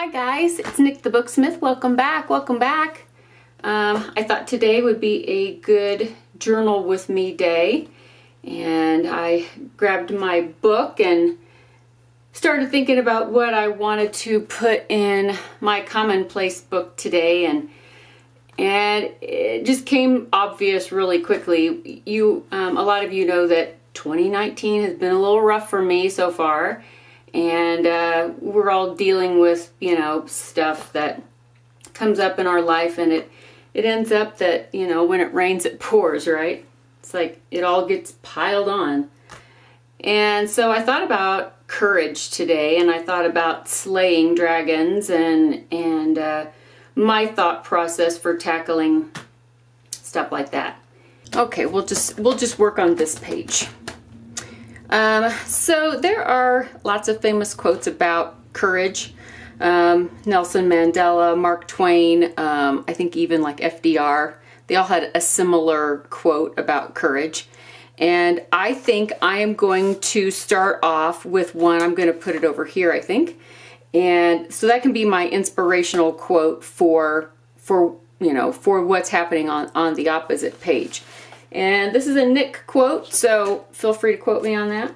Hi guys, it's Nick the Booksmith. Welcome back, welcome back. I thought today would be a good journal with me day, and I grabbed my book and started thinking about what I wanted to put in my commonplace book today, and it just came obvious really quickly. A lot of you know that 2019 has been a little rough for me so far. And we're all dealing with, stuff that comes up in our life, and it ends up that, when it rains, it pours, right? It's like it all gets piled on. And so I thought about courage today, and I thought about slaying dragons and my thought process for tackling stuff like that. Okay, we'll just work on this page. So there are lots of famous quotes about courage. Nelson Mandela, Mark Twain, I think even like FDR, they all had a similar quote about courage. And I think I am going to start off with one. I'm going to put it over here, I think. And so that can be my inspirational quote for what's happening on the opposite page. And this is a Nick quote, so feel free to quote me on that.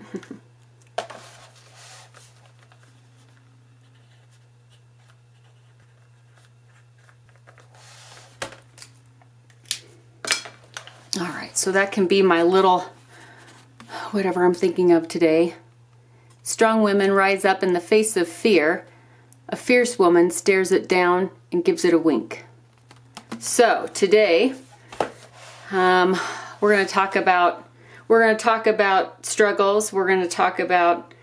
All right, so that can be my little, whatever I'm thinking of today. Strong women rise up in the face of fear. A fierce woman stares it down and gives it a wink. So today, we're going to talk about struggles. We're going to talk about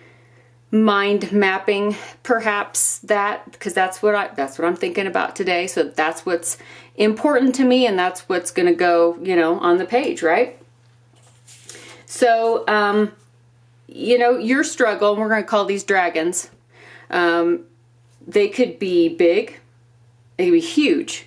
mind mapping, perhaps because that's what I'm thinking about today. So that's what's important to me, and that's what's going to go, on the page, right? So, your struggle, and we're going to call these dragons. They could be big, they could be huge.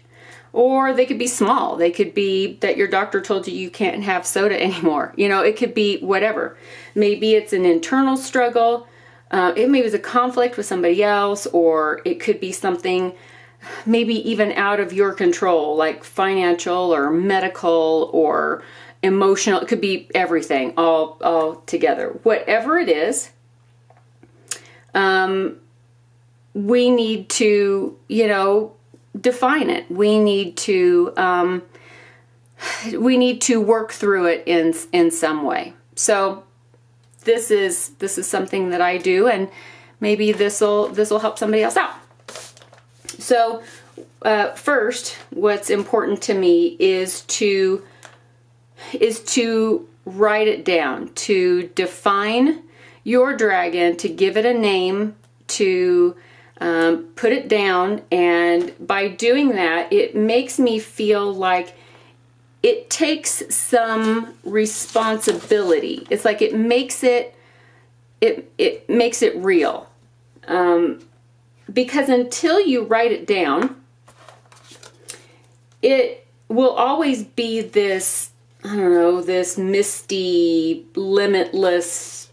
Or they could be small. They could be that your doctor told you can't have soda anymore. It could be whatever. Maybe it's an internal struggle. It maybe it's a conflict with somebody else, or it could be something maybe even out of your control, like financial or medical or emotional. It could be everything all together. Whatever it is, we need to, define it. We need to work through it in some way. So this is something that I do, and maybe this'll help somebody else out. So first, what's important to me is to write it down, to define your dragon, to give it a name, to put it down, and by doing that, it makes me feel like it takes some responsibility. It's like it makes it real. Because until you write it down, it will always be this, this misty, limitless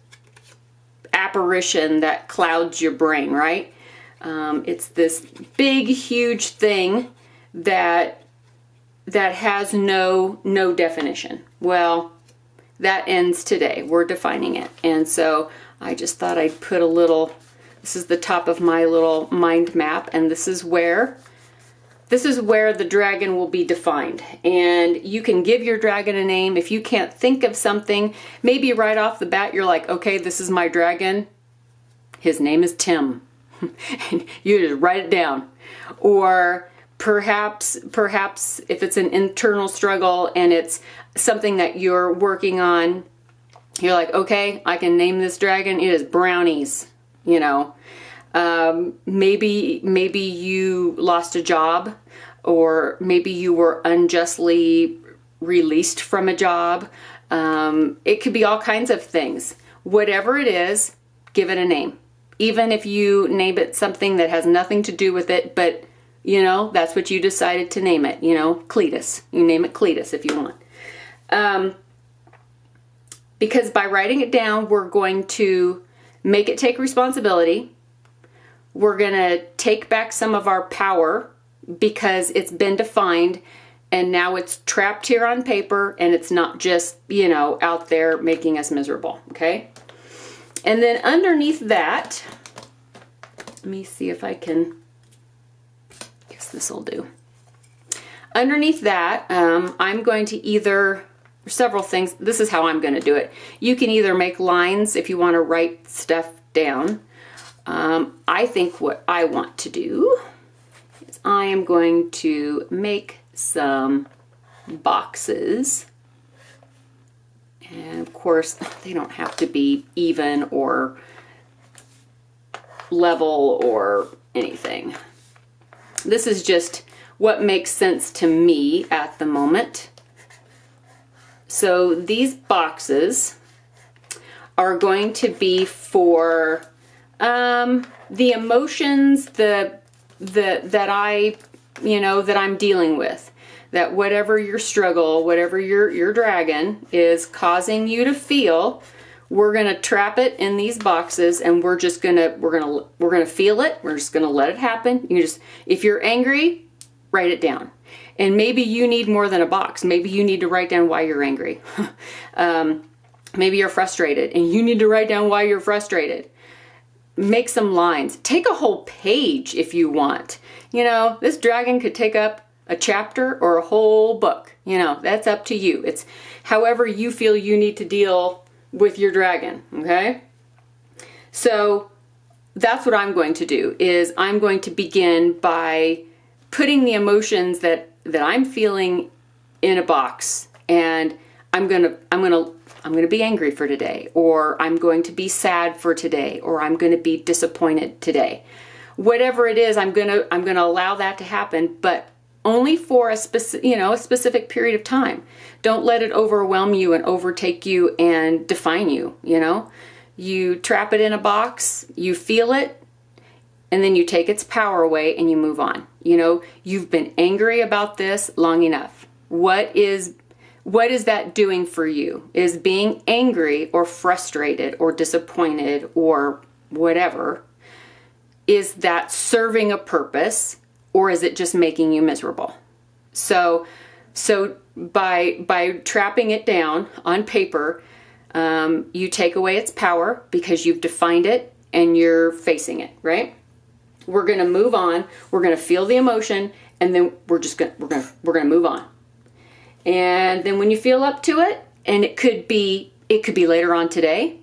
apparition that clouds your brain, right? It's this big, huge thing that has no definition. Well, that ends today. We're defining it. And so I just thought I'd put this is the top of my little mind map, and this is where the dragon will be defined. And you can give your dragon a name. If you can't think of something, maybe right off the bat, you're like, okay, this is my dragon. His name is Tim. And you just write it down. Or perhaps if it's an internal struggle and it's something that you're working on, you're like, okay, I can name this dragon. It is Brownies. Maybe you lost a job, or maybe you were unjustly released from a job. It could be all kinds of things. Whatever it is, give it a name. Even if you name it something that has nothing to do with it, but that's what you decided to name it, Cletus. You name it Cletus if you want. Because by writing it down, we're going to make it take responsibility. we're going to take back some of our power because it's been defined and now it's trapped here on paper and it's not just, out there making us miserable, okay? And then underneath that, let me see if I can, I guess this will do. Underneath that, I'm going to either, several things, this is how I'm going to do it. You can either make lines if you want to write stuff down. I think what I want to do is I am going to make some boxes. And of course, they don't have to be even or level or anything. This is just what makes sense to me at the moment. So these boxes are going to be for the emotions that I'm dealing with. That whatever your struggle, whatever your dragon is causing you to feel, we're gonna trap it in these boxes, and we're gonna feel it. We're just gonna let it happen. If you're angry, write it down. And maybe you need more than a box. Maybe you need to write down why you're angry. Maybe you're frustrated and you need to write down why you're frustrated. Make some lines. Take a whole page if you want. This dragon could take up a chapter or a whole book. That's up to you. It's however you feel you need to deal with your dragon, okay? So that's what I'm going to do, is I'm going to begin by putting the emotions that I'm feeling in a box, and I'm gonna be angry for today, or I'm going to be sad for today, or I'm going to be disappointed today. Whatever it is, I'm gonna allow that to happen, but only for a specific period of time. Don't let it overwhelm you and overtake you and define you. You trap it in a box, you feel it, and then you take its power away and you move on. You've been angry about this long enough. What is that doing for you? Is being angry or frustrated or disappointed or whatever, is that serving a purpose, or is it just making you miserable? So by trapping it down on paper, you take away its power because you've defined it and you're facing it, right? We're going to move on. We're going to feel the emotion, and then we're going to move on. And then when you feel up to it, and it could be later on today,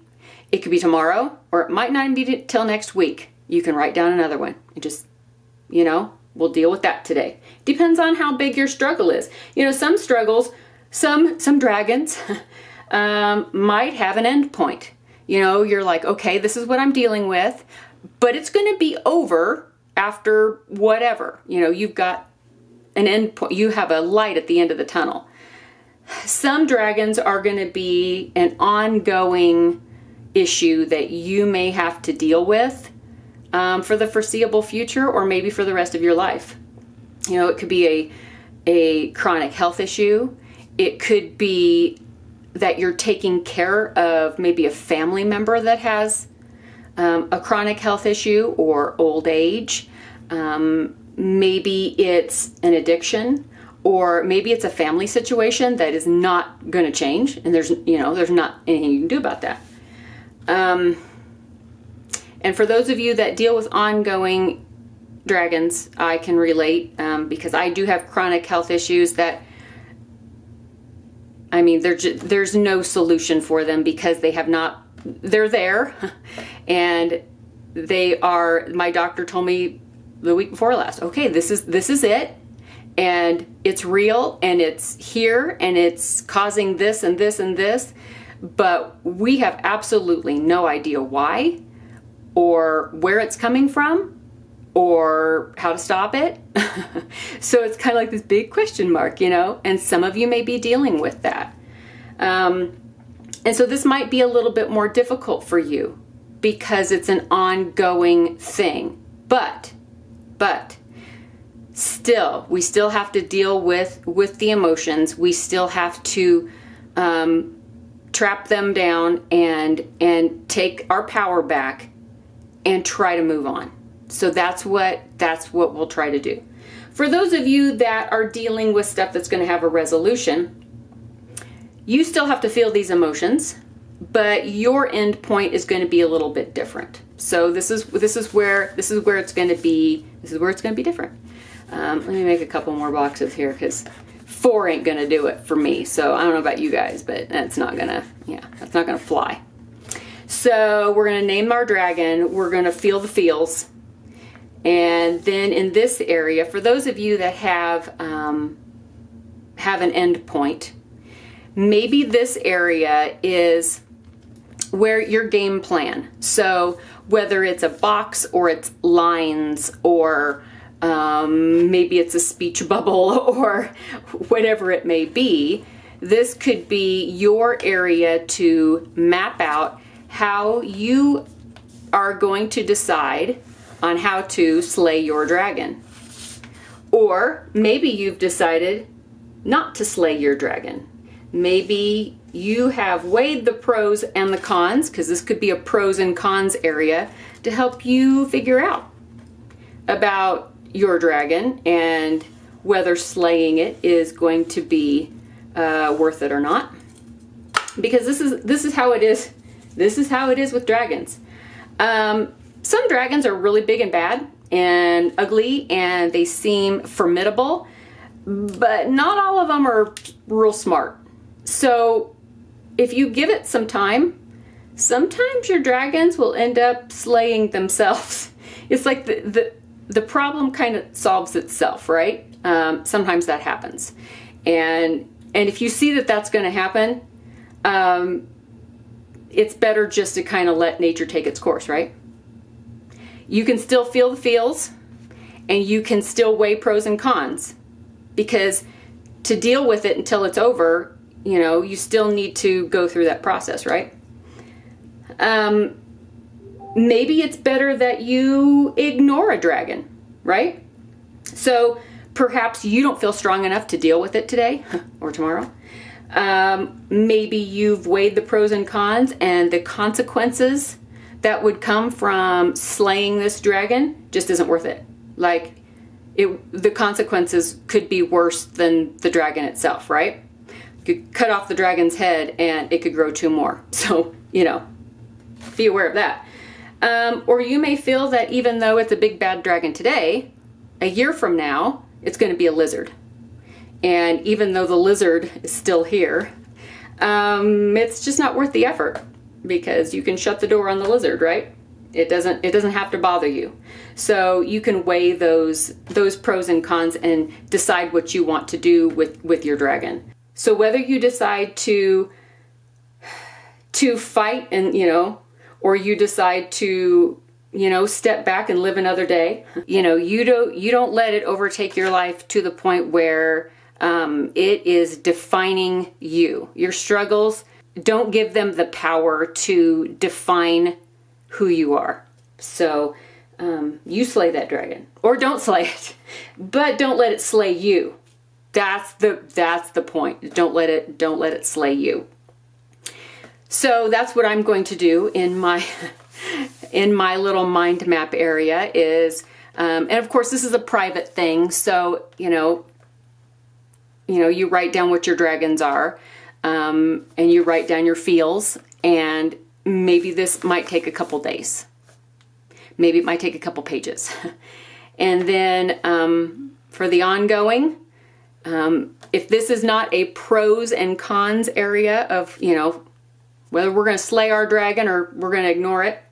it could be tomorrow, or it might not be till next week. You can write down another one. You just, we'll deal with that today. Depends on how big your struggle is. Some struggles, some dragons might have an end point. You're like, okay, this is what I'm dealing with, but it's going to be over after whatever. You've got an end point. You have a light at the end of the tunnel. Some dragons are going to be an ongoing issue that you may have to deal with for the foreseeable future, or maybe for the rest of your life. It could be a chronic health issue. It could be that you're taking care of maybe a family member that has a chronic health issue or old age. Maybe it's an addiction, or maybe it's a family situation that is not going to change, and there's not anything you can do about that. And for those of you that deal with ongoing dragons, I can relate, because I do have chronic health issues that, there's no solution for them because they're there, and my doctor told me the week before last, okay, this is it, and it's real, and it's here, and it's causing this and this and this, but we have absolutely no idea why, or where it's coming from, or how to stop it. So it's kind of like this big question mark, and some of you may be dealing with that. And so this might be a little bit more difficult for you because it's an ongoing thing. But still, we still have to deal with the emotions. We still have to trap them down and take our power back and try to move on. So that's what we'll try to do. For those of you that are dealing with stuff that's going to have a resolution, you still have to feel these emotions, but your end point is going to be a little bit different. So this is where it's going to be different. Let me make a couple more boxes here because 4 ain't going to do it for me. So I don't know about you guys, but that's not gonna fly. So we're going to name our dragon. We're going to feel the feels. And then in this area, for those of you that have an end point, maybe this area is where your game plan. So whether it's a box or it's lines or maybe it's a speech bubble or whatever it may be, this could be your area to map out how you are going to decide on how to slay your dragon. Or maybe you've decided not to slay your dragon. Maybe you have weighed the pros and the cons, because this could be a pros and cons area, to help you figure out about your dragon and whether slaying it is going to be worth it or not. Because this is how it is. This is how it is with dragons. Some dragons are really big and bad and ugly, and they seem formidable, but not all of them are real smart. So if you give it some time, sometimes your dragons will end up slaying themselves. It's like the problem kind of solves itself, right? Sometimes that happens. And if you see that that's going to happen, it's better just to kind of let nature take its course, right? You can still feel the feels, and you can still weigh pros and cons, because to deal with it until it's over, you still need to go through that process, right? Maybe it's better that you ignore a dragon, right? So perhaps you don't feel strong enough to deal with it today or tomorrow. Maybe you've weighed the pros and cons, and the consequences that would come from slaying this dragon just isn't worth it. Like, the consequences could be worse than the dragon itself, right? You could cut off the dragon's head and it could grow 2 more. So, be aware of that. Or you may feel that even though it's a big bad dragon today, a year from now, it's going to be a lizard. And even though the lizard is still here, it's just not worth the effort, because you can shut the door on the lizard, right? It doesn't have to bother you. So you can weigh those pros and cons and decide what you want to do with your dragon. So whether you decide to fight and, or you decide to, step back and live another day, you don't let it overtake your life to the point where it is defining you. Your struggles, don't give them the power to define who you are. So you slay that dragon, or don't slay it, but don't let it slay you. That's the point. Don't let it slay you. So that's what I'm going to do in my little mind map area is, and of course this is a private thing. So you write down what your dragons are, and you write down your feels, and maybe this might take a couple days. Maybe it might take a couple pages. And then for the ongoing, if this is not a pros and cons area of, whether we're going to slay our dragon or we're going to ignore it,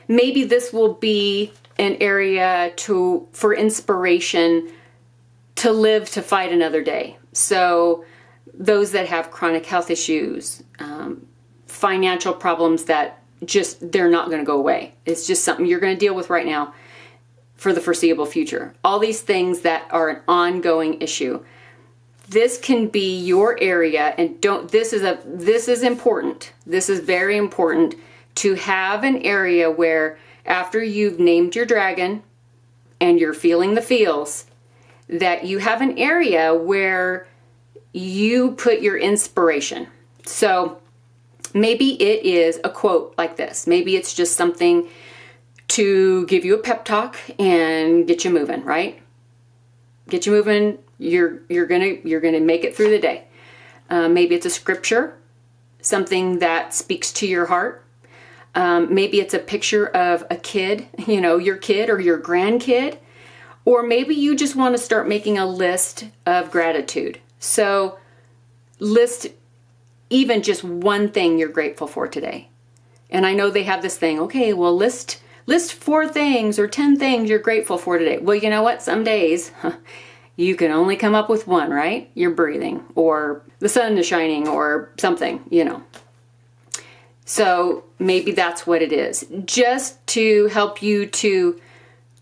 maybe this will be an area for inspiration to live to fight another day. So those that have chronic health issues, financial problems that they're not going to go away. It's just something you're going to deal with right now for the foreseeable future. All these things that are an ongoing issue. This can be your area, and this is important. This is very important to have an area where after you've named your dragon and you're feeling the feels, that you have an area where you put your inspiration. So maybe it is a quote like this. Maybe it's just something to give you a pep talk and get you moving, right? Get you moving. You're gonna make it through the day. Maybe it's a scripture, something that speaks to your heart. Maybe it's a picture of a kid, your kid or your grandkid. Or maybe you just want to start making a list of gratitude. So list even just one thing you're grateful for today. And I know they have this thing, okay, well, list 4 things or 10 things you're grateful for today. Well, you know what? Some days you can only come up with one, right? You're breathing, or the sun is shining, or something, So maybe that's what it is. Just to help you to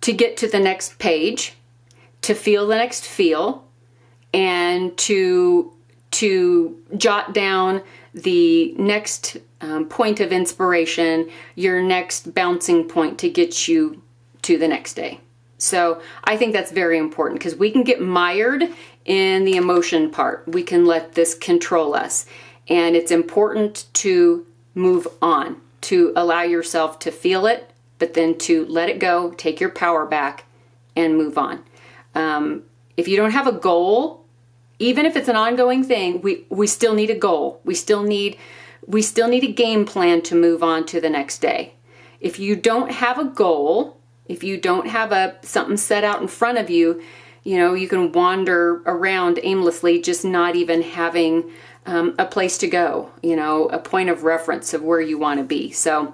get to the next page, to feel the next feel, and to jot down the next point of inspiration, your next bouncing point to get you to the next day. So I think that's very important, because we can get mired in the emotion part. We can let this control us. And it's important to move on, to allow yourself to feel it, but then to let it go, take your power back, and move on. If you don't have a goal, even if it's an ongoing thing, we still need a goal. We still need a game plan to move on to the next day. If you don't have a goal, if you don't have something set out in front of you, you can wander around aimlessly, just not even having a place to go, a point of reference of where you want to be. So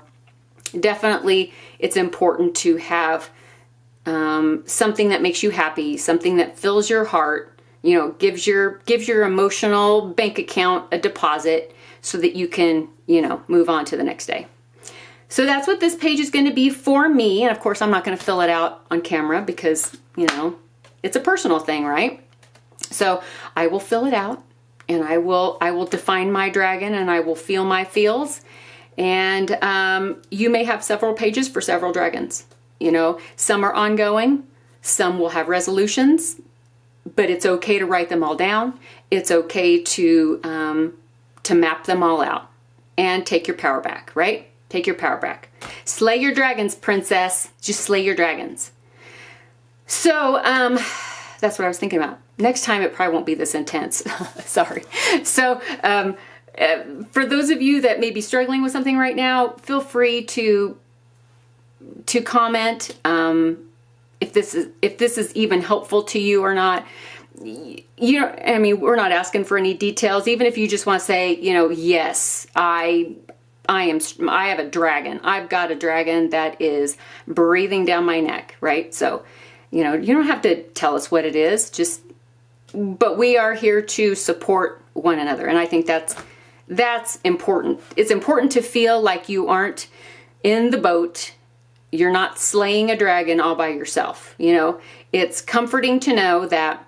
definitely it's important to have something that makes you happy, something that fills your heart, gives your emotional bank account a deposit so that you can, move on to the next day. So that's what this page is going to be for me. And of course, I'm not going to fill it out on camera because, it's a personal thing, right? So I will fill it out, and I will define my dragon, and I will feel my feels. And you may have several pages for several dragons. Some are ongoing, some will have resolutions, but it's okay to write them all down. It's okay to map them all out and take your power back, right? Take your power back. Slay your dragons, princess. Just slay your dragons. So that's what I was thinking about. Next time it probably won't be this intense. Sorry. So for those of you that may be struggling with something right now, feel free to comment if this is even helpful to you or not. We're not asking for any details. Even if you just want to say, yes, I have a dragon. I've got a dragon that is breathing down my neck, right? So, you don't have to tell us what it is, but we are here to support one another. And I think that's important. It's important to feel like you aren't in the boat. You're not slaying a dragon all by yourself. It's comforting to know that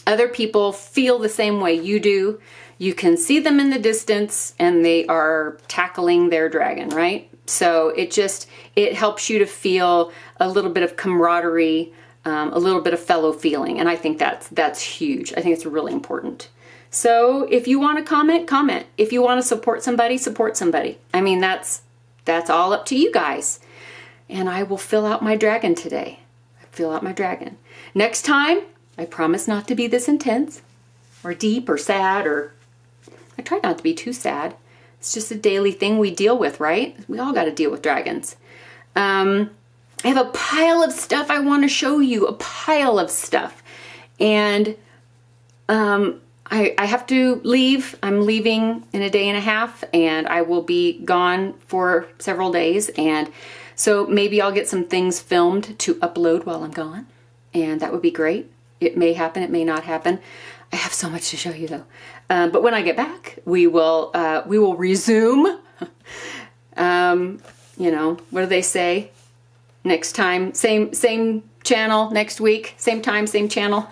other people feel the same way you do. You can see them in the distance and they are tackling their dragon, right? So it helps you to feel a little bit of camaraderie, a little bit of fellow feeling. And I think that's huge. I think it's really important. So if you want to comment. If you want to support somebody, support somebody. That's all up to you guys. And I will fill out my dragon today. Fill out my dragon. Next time, I promise not to be this intense or deep or sad, or I try not to be too sad. It's just a daily thing we deal with, right? We all got to deal with dragons. I have a pile of stuff I want to show you, a pile of stuff. And I have to leave. I'm leaving in a day and a half, and I will be gone for several days. And so maybe I'll get some things filmed to upload while I'm gone, and that would be great. It may happen, it may not happen. I have so much to show you though. But when I get back, we will resume. What do they say? Next time, same channel. Next week, same time, same channel.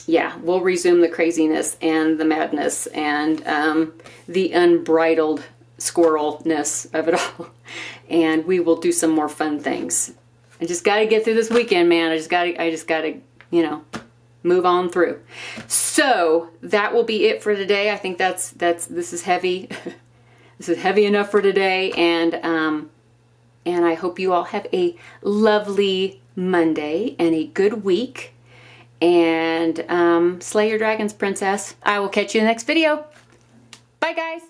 Yeah, we'll resume the craziness and the madness and the unbridled squirrelness of it all. And we will do some more fun things. I just got to get through this weekend, man. I just got to, move on through. So that will be it for today. I think this is heavy. This is heavy enough for today. And And I hope you all have a lovely Monday and a good week. And slay your dragons, princess. I will catch you in the next video. Bye, guys.